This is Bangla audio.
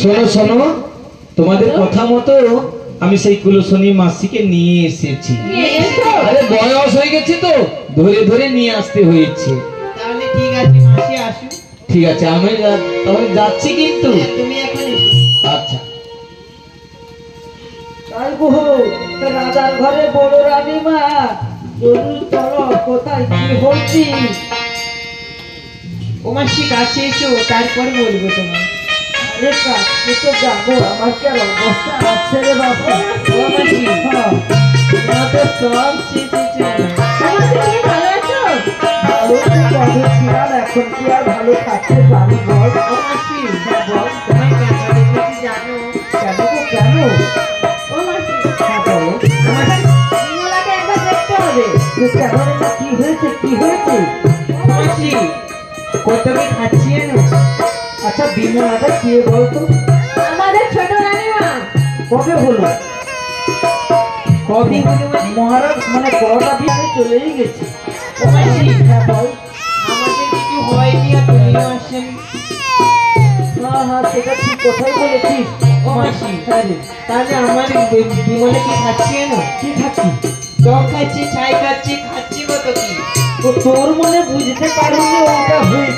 শোনো শোনো, তোমাদের কথা মতো আমি সেই কুলসনী মাসিকে নিয়ে এসেছি। আরে বয়স হয়ে গেছে তো, ধরে ধরে নিয়ে আসতে হয়েছে। তাহলে ঠিক আছে মাসি আসুন। ঠিক আছে, আমি তাহলে যাচ্ছি কিন্তু। তুমি এখন আচ্ছা। তাই বহু রাজার ঘরে বড় রানীমা, চলুন চলো, কোথায় কি হচ্ছি? ও মাসি কাছে এসো, তারপর বলবো তোমার। আরে কাছে তো যাবো, আমার কি আর অবস্থা আছে রে বাবা? ও মাসি তোমাদের সব শেষেছে। ভালো তো কবে ছিলাম, এখন কি আর ভালো থাকতে পারি বল? ও মাসি বল, তোমায় কেন দেখেছি জানো? কেন গো, কেন? ও মাসি হ্যাঁ বলো। বিমলাকে একবার দেখতে হবে। কেন রে মা, কি হয়েছে, কি হয়েছে? ও মাসি কত কি খাচ্ছি না? আচ্ছা বিমলাটা কে বলতো? আমাদের ছোট রানীমা। কবে হলো? কবে হলো মানে? মহারাজ মানে বড়টা বিয়ে চলেই গেছে। ও মাসি হ্যাঁ বল। আমাদের কিছু হয়নি আর তুমিও আসেন। হ্যাঁ হ্যাঁ, সেটা ঠিক কথাই বলেছিস। ও মাসি হ্যাঁ রে, তাহলে আমার বিমলে কি খাচ্ছি না? কি খাচ্ছি? টক খাচ্ছি, ছাই খাচ্ছি, খাচ্ছি কত কি। তো তোর মনে বুঝতে পারলি ওটা হয়ে